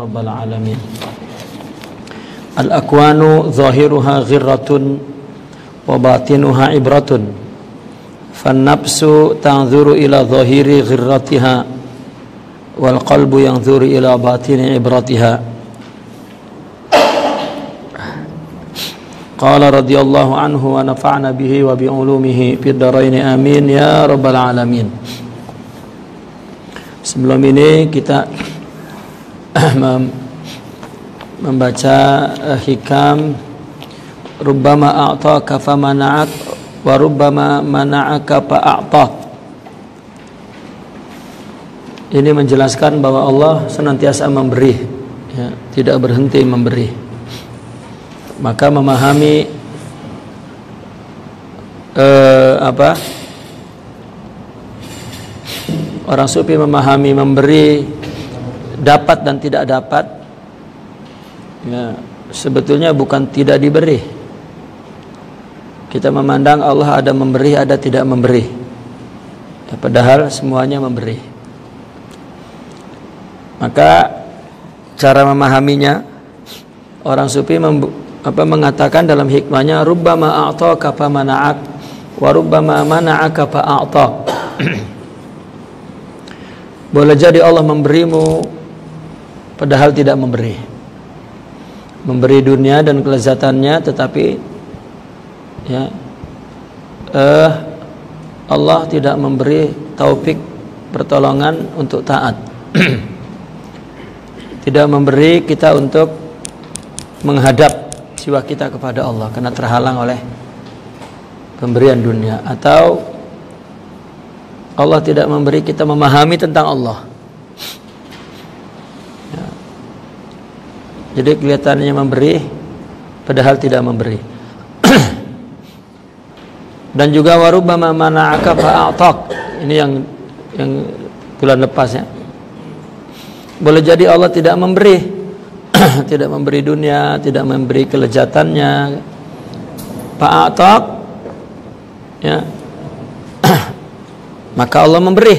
rabbal alamin. Al-akwanu zahiruha ghirratun wa batinuha ibratun. Fan-nafsu tanzuru ila zahiri ghirratiha wal qalbu yanzuru ila batini ibratiha. Qala radhiyallahu anhu wa nafa'na bihi wa bi ulumihi fid dharain amin ya rabbal alamin. Sebelum ini kita membaca hikam rubbama a'taka fa mana'ak wa rubbama mana'aka fa a'tak. Ini menjelaskan bahwa Allah senantiasa memberi, ya, tidak berhenti memberi. Maka memahami orang sufi memahami memberi dapat dan tidak dapat, ya, sebetulnya bukan tidak diberi. Kita memandang Allah ada memberi, ada tidak memberi, ya, padahal semuanya memberi. Maka cara memahaminya, orang sufi mengatakan dalam hikmahnya rubbama a'taka fa mana'ak wa rubbama mana'aka fa a'tak. Boleh jadi Allah memberimu padahal tidak memberi. Memberi dunia dan kelezatannya, tetapi ya Allah tidak memberi taufik pertolongan untuk taat. Tidak memberi kita untuk menghadap jiwa kita kepada Allah karena terhalang oleh pemberian dunia, atau Allah tidak memberi kita memahami tentang Allah, ya. Jadi kelihatannya memberi padahal tidak memberi. Dan juga warubbama mana'aka fa'atak. Ini yang bulan lepas, ya. Boleh jadi Allah tidak memberi, tidak memberi dunia, tidak memberi kelezatannya. Fa'atak, ya. Maka Allah memberi,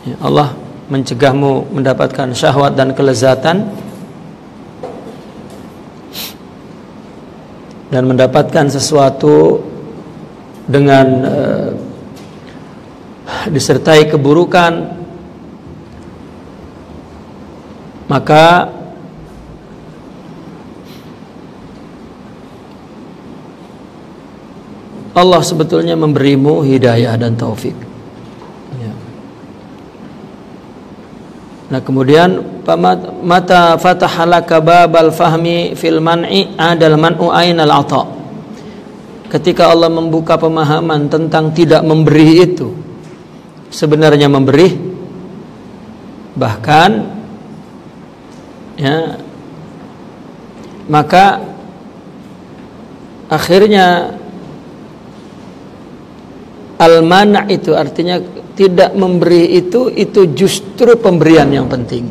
ya, Allah mencegahmu mendapatkan syahwat dan kelezatan dan mendapatkan sesuatu dengan disertai keburukan. Maka Allah sebetulnya memberimu hidayah dan taufik, ya. Nah kemudian mata fatahalaka babal fahmi fil man'i adal man'u ainal ata. Ketika Allah membuka pemahaman tentang tidak memberi itu sebenarnya memberi, bahkan, ya, maka akhirnya al-mana' itu artinya tidak memberi itu justru pemberian yang penting,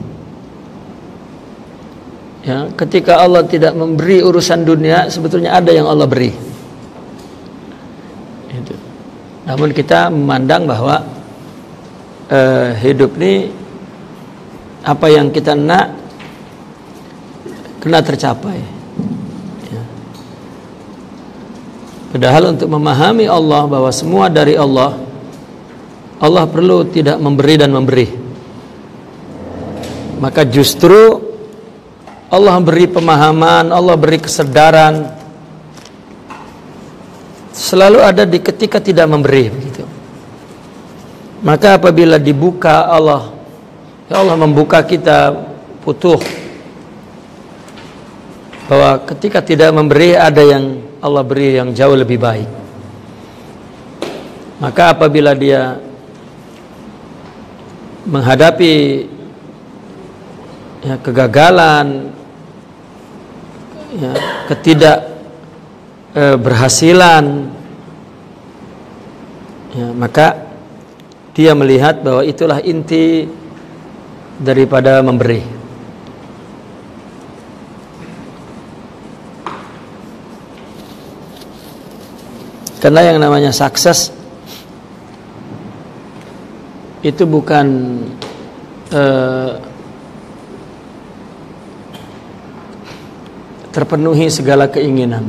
ya. Ketika Allah tidak memberi urusan dunia, sebetulnya ada yang Allah beri itu. Namun kita memandang bahwa hidup ini apa yang kita nak kena tercapai, ya. Padahal untuk memahami Allah bahwa semua dari Allah, Allah perlu tidak memberi dan memberi. Maka justru Allah beri pemahaman, Allah beri kesedaran selalu ada di ketika tidak memberi, begitu. Maka apabila dibuka Allah, ya Allah membuka kita futuh bahwa ketika tidak memberi ada yang Allah beri yang jauh lebih baik. Maka apabila dia menghadapi, ya, kegagalan, ya, ketidakberhasilan, ya, maka dia melihat bahwa itulah inti daripada memberi. Karena yang namanya sukses itu bukan terpenuhi segala keinginan,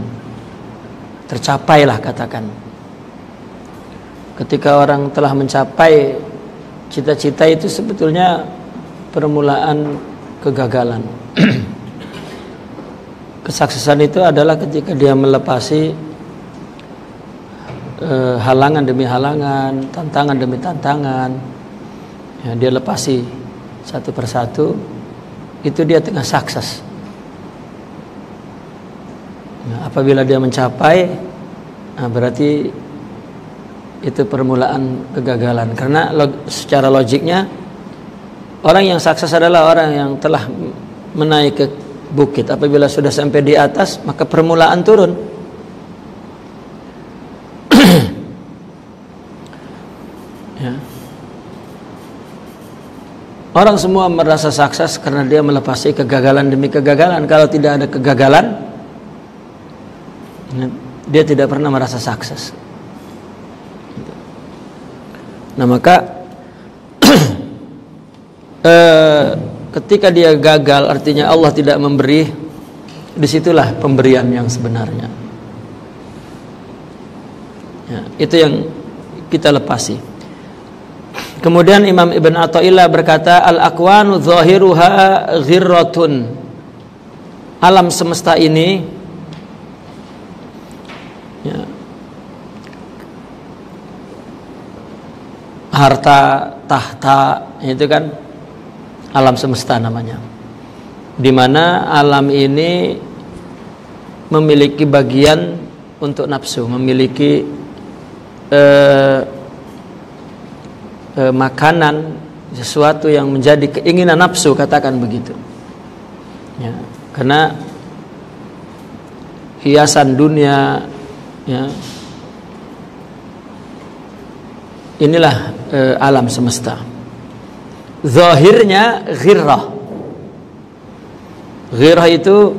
tercapailah katakan. Ketika orang telah mencapai cita-cita itu sebetulnya permulaan kegagalan. Kesuksesan itu adalah ketika dia melepasi halangan demi halangan, tantangan demi tantangan, ya, dia lepasi satu persatu, itu dia tengah sukses. Nah, apabila dia mencapai, nah berarti itu permulaan kegagalan. Karena secara logiknya orang yang sukses adalah orang yang telah menaik ke bukit. Apabila sudah sampai di atas, maka permulaan turun. Ya. Orang semua merasa sukses karena dia melepasi kegagalan demi kegagalan. Kalau tidak ada kegagalan, dia tidak pernah merasa sukses. Nah maka ketika dia gagal, artinya Allah tidak memberi. Disitulah pemberian yang sebenarnya. Ya, itu yang kita lepasi. Kemudian Imam Ibn Athaillah berkata, al-akwanu zahiruha ghirratun. Alam semesta ini, ya, harta, tahta, itu kan alam semesta namanya. Di mana alam ini memiliki bagian untuk nafsu, memiliki makanan, sesuatu yang menjadi keinginan nafsu, katakan begitu. Ya, karena hiasan dunia, ya, inilah alam semesta. Zahirnya ghirrah. Ghirrah itu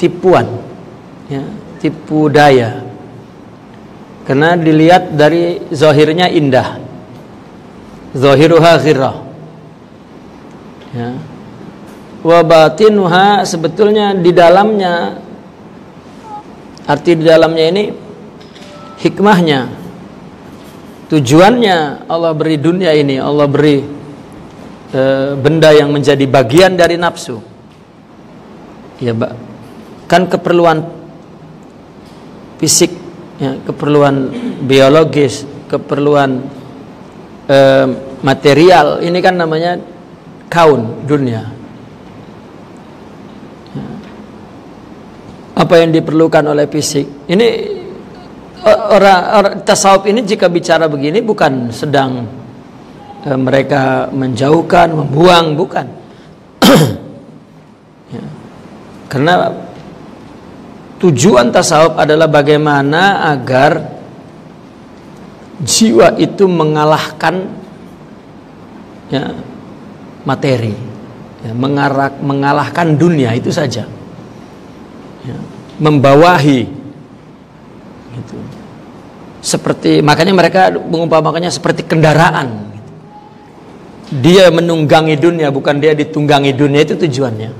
tipuan, ya, tipu daya. Karena dilihat dari zahirnya indah. Zahiruha ghirrah. Ya. Wa batinuha, sebetulnya di dalamnya, arti di dalamnya ini hikmahnya, tujuannya Allah beri dunia ini, Allah beri benda yang menjadi bagian dari nafsu. Ya, kan keperluan fisik, ya, keperluan biologis, keperluan material, ini kan namanya kaun, dunia. Ya. Apa yang diperlukan oleh fisik ini, orang tasawuf ini jika bicara begini bukan sedang mereka menjauhkan, membuang, bukan. Ya. Karena tujuan tasawuf adalah bagaimana agar jiwa itu mengalahkan, ya, materi, ya, mengalahkan dunia, itu saja, ya, membawahi, gitu. Seperti, makanya mereka mengumpamakannya seperti kendaraan. Dia menunggangi dunia, bukan dia ditunggangi dunia, itu tujuannya.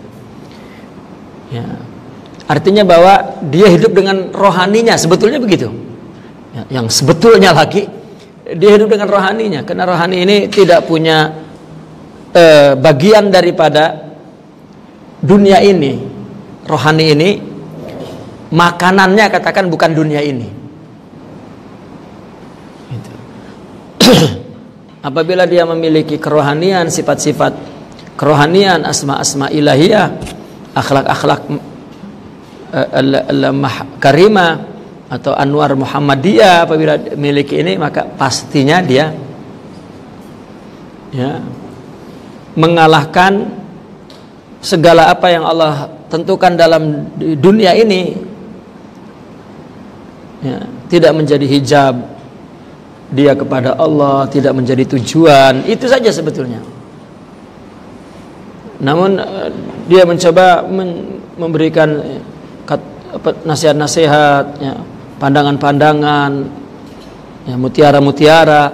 Ya. Artinya bahwa dia hidup dengan rohaninya, sebetulnya begitu. Ya, yang sebetulnya lagi, dia hidup dengan rohaninya, karena rohani ini tidak punya bagian daripada dunia ini. Rohani ini makanannya, katakan, bukan dunia ini. Gitu. Apabila dia memiliki kerohanian, sifat-sifat kerohanian, asma-asma ilahiyah, akhlak-akhlak karimah atau anwar Muhammadiyah, apabila memiliki ini, maka pastinya dia, ya, mengalahkan segala apa yang Allah tentukan dalam dunia ini, ya, tidak menjadi hijab dia kepada Allah, tidak menjadi tujuan. Itu saja sebetulnya. Namun dia mencoba memberikan nasihat-nasihat, ya, pandangan-pandangan, ya, mutiara-mutiara.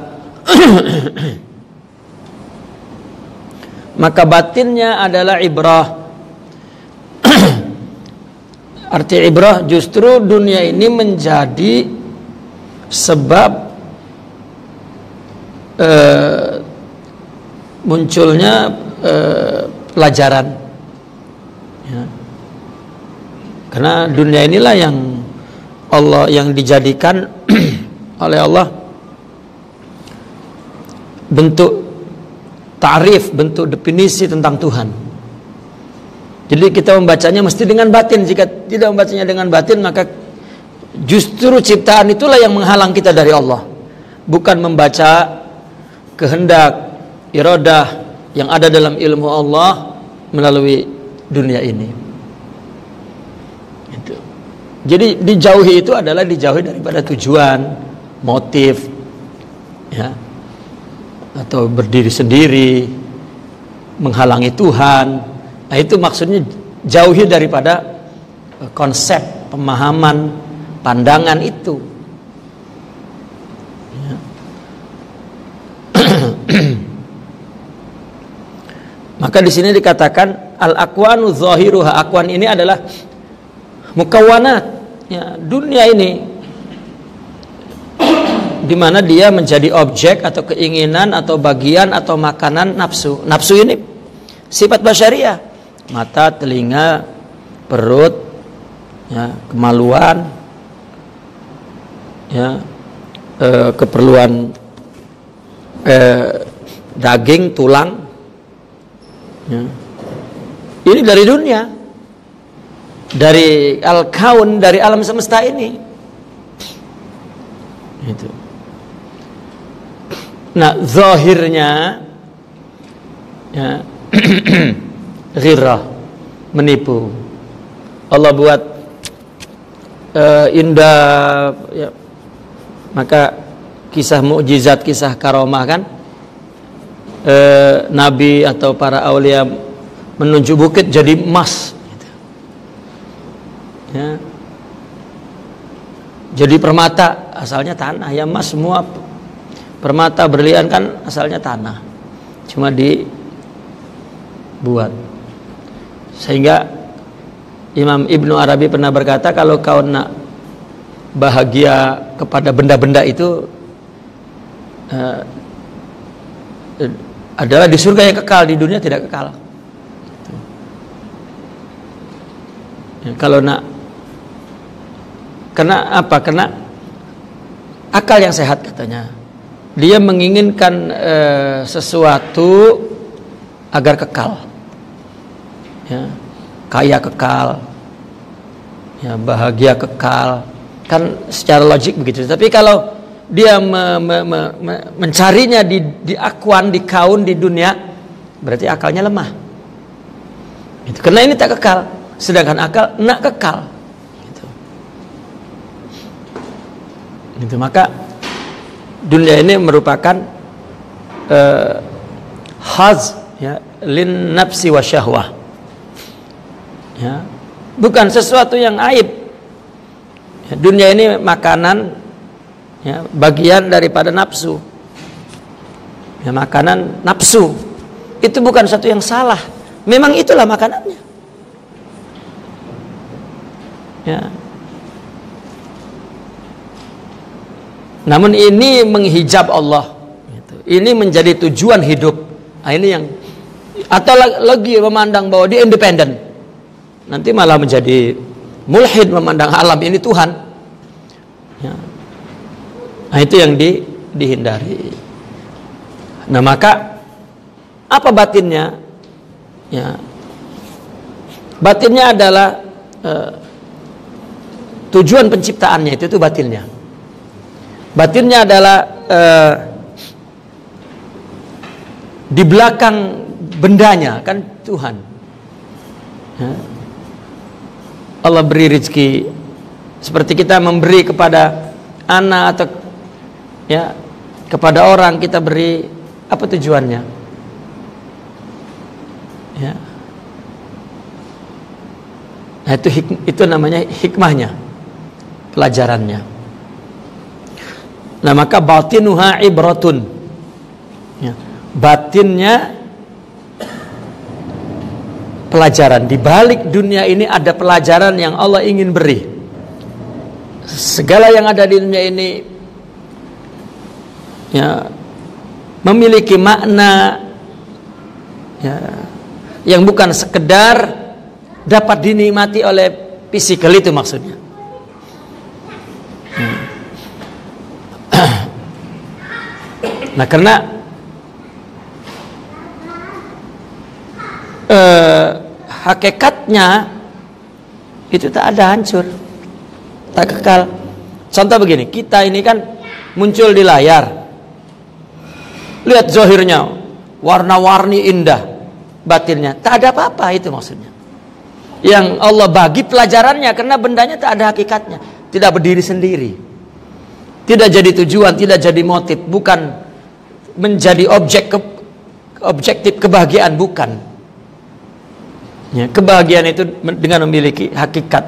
maka batinnya adalah ibrah. Arti ibrah, justru dunia ini menjadi sebab munculnya pelajaran, ya. Karena dunia inilah yang dijadikan oleh Allah bentuk ta'rif, bentuk definisi tentang Tuhan. Jadi kita membacanya mesti dengan batin. Jika tidak membacanya dengan batin, maka justru ciptaan itulah yang menghalang kita dari Allah, bukan membaca kehendak, iradah yang ada dalam ilmu Allah melalui dunia ini. Itu. Jadi dijauhi itu adalah dijauhi daripada tujuan, motif, ya, atau berdiri sendiri, menghalangi Tuhan. Nah, itu maksudnya jauhi daripada konsep, pemahaman, pandangan itu. Ya. Maka di sini dikatakan al-aqwanu zahiruha. Aqwan ini adalah mukawwanat, ya, dunia ini, di mana dia menjadi objek atau keinginan atau bagian atau makanan nafsu. Nafsu ini sifat basyariah, mata, telinga, perut, ya, kemaluan, ya, keperluan daging, tulang, ya. Ini dari dunia, dari al-kaun, dari alam semesta ini. Itu. Nah, zahirnya, ya, ghirrah, menipu. Allah buat indah, ya. Maka kisah mukjizat, kisah karamah kan, nabi atau para aulia menunjuk bukit jadi emas, gitu. Ya. Jadi permata asalnya tanah, ya, emas semua. Permata, berlian kan asalnya tanah, cuma dibuat. Sehingga Imam Ibnu Arabi pernah berkata, kalau kau nak bahagia kepada benda-benda itu, adalah di surga yang kekal, di dunia tidak kekal. Ya, kalau nak, karena apa? Karena akal yang sehat katanya, dia menginginkan sesuatu agar kekal, ya, kaya kekal, ya, bahagia kekal, kan secara logik begitu. Tapi kalau dia mencarinya di akwan, di kaun, di dunia, berarti akalnya lemah. Itu karena ini tak kekal, sedangkan akal nak kekal. Gitu. Maka dunia ini merupakan haz, ya, lin nafsi wa syahwah, ya, bukan sesuatu yang aib. Ya, dunia ini makanan, ya, bagian daripada nafsu, ya, makanan nafsu itu bukan sesuatu yang salah, memang itulah makanannya, ya. Namun ini menghijab Allah, gitu. Ini menjadi tujuan hidup. Nah, ini yang, atau lagi memandang bahwa dia independen, nanti malah menjadi mulhid, memandang alam ini Tuhan, ya. Nah, itu yang dihindari. Nah, maka apa batinnya? Ya, batinnya adalah tujuan penciptaannya, itu batinnya. Batinnya adalah di belakang bendanya kan Tuhan, ya. Allah beri rezeki seperti kita memberi kepada anak atau, ya, kepada orang, kita beri, apa tujuannya? Ya. Nah, itu namanya hikmahnya, pelajarannya. Nah, maka batinuha ibratun, ya, batinnya pelajaran. Di balik dunia ini ada pelajaran yang Allah ingin beri. Segala yang ada di dunia ini ya memiliki makna ya, yang bukan sekedar dapat dinikmati oleh fisikal, itu maksudnya. Nah, karena hakikatnya itu tak ada, hancur, tak kekal. Contoh begini, kita ini kan muncul di layar, lihat zahirnya warna-warni indah, batinnya tak ada apa-apa, itu maksudnya. Yang Allah bagi pelajarannya karena bendanya tak ada hakikatnya, tidak berdiri sendiri, tidak jadi tujuan, tidak jadi motif, bukan menjadi objektif kebahagiaan, bukan. Ya, kebahagiaan itu dengan memiliki hakikat,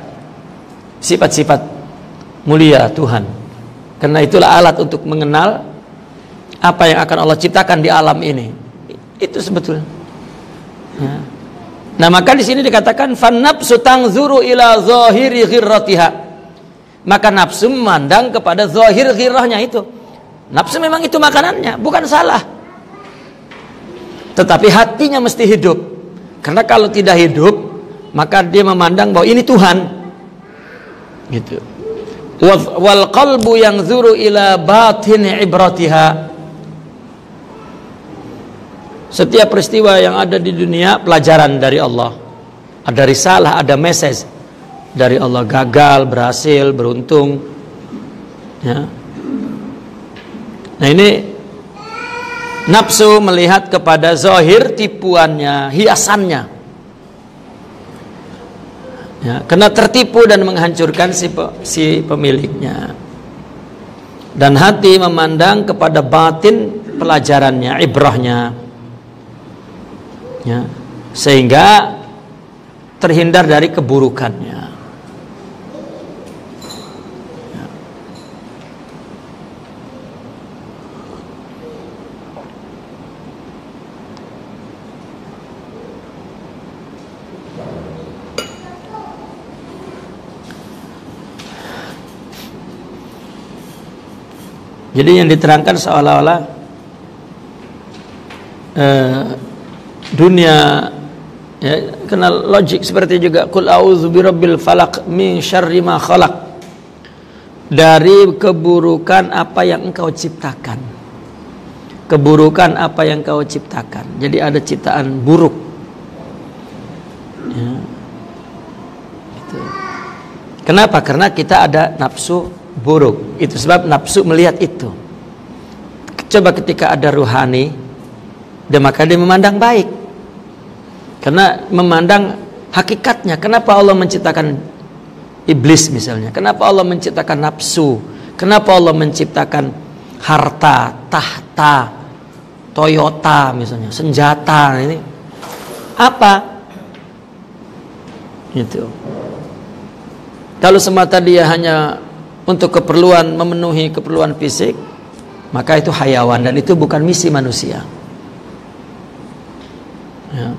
sifat-sifat mulia Tuhan. Karena itulah alat untuk mengenal apa yang akan Allah ciptakan di alam ini. Itu sebetulnya. Ya. Nah, maka di sini dikatakan fan nafsu tanzuru ila zahiri ghirratiha. Maka nafsu memandang kepada zahir ghirrahnya itu. Nafsu memang itu makanannya, bukan salah. Tetapi hatinya mesti hidup. Karena kalau tidak hidup, maka dia memandang bahwa ini Tuhan. Gitu. Wal qalbu yanzuru ila batin ibratiha. Setiap peristiwa yang ada di dunia pelajaran dari Allah. Ada risalah, ada message dari Allah. Gagal, berhasil, beruntung. Ya. Nah, ini nafsu melihat kepada zahir tipuannya, hiasannya. Ya, kena tertipu dan menghancurkan si pemiliknya. Dan hati memandang kepada batin pelajarannya, ibrahnya. Ya, sehingga terhindar dari keburukannya. Jadi yang diterangkan seolah-olah dunia ya, kenal logik seperti juga qul a'udzu birabbil falaq min syarri ma khalaq, dari keburukan apa yang engkau ciptakan. Keburukan apa yang engkau ciptakan. Jadi ada ciptaan buruk. Ya. Gitu. Kenapa? Karena kita ada nafsu buruk. Itu sebab nafsu melihat itu. Coba ketika ada ruhani, maka dia memandang baik. Karena memandang hakikatnya. Kenapa Allah menciptakan iblis misalnya? Kenapa Allah menciptakan nafsu? Kenapa Allah menciptakan harta, tahta, Toyota misalnya, senjata ini? Apa? Gitu. Kalau semata dia hanya untuk keperluan, memenuhi keperluan fisik, maka itu hayawan dan itu bukan misi manusia. Ya.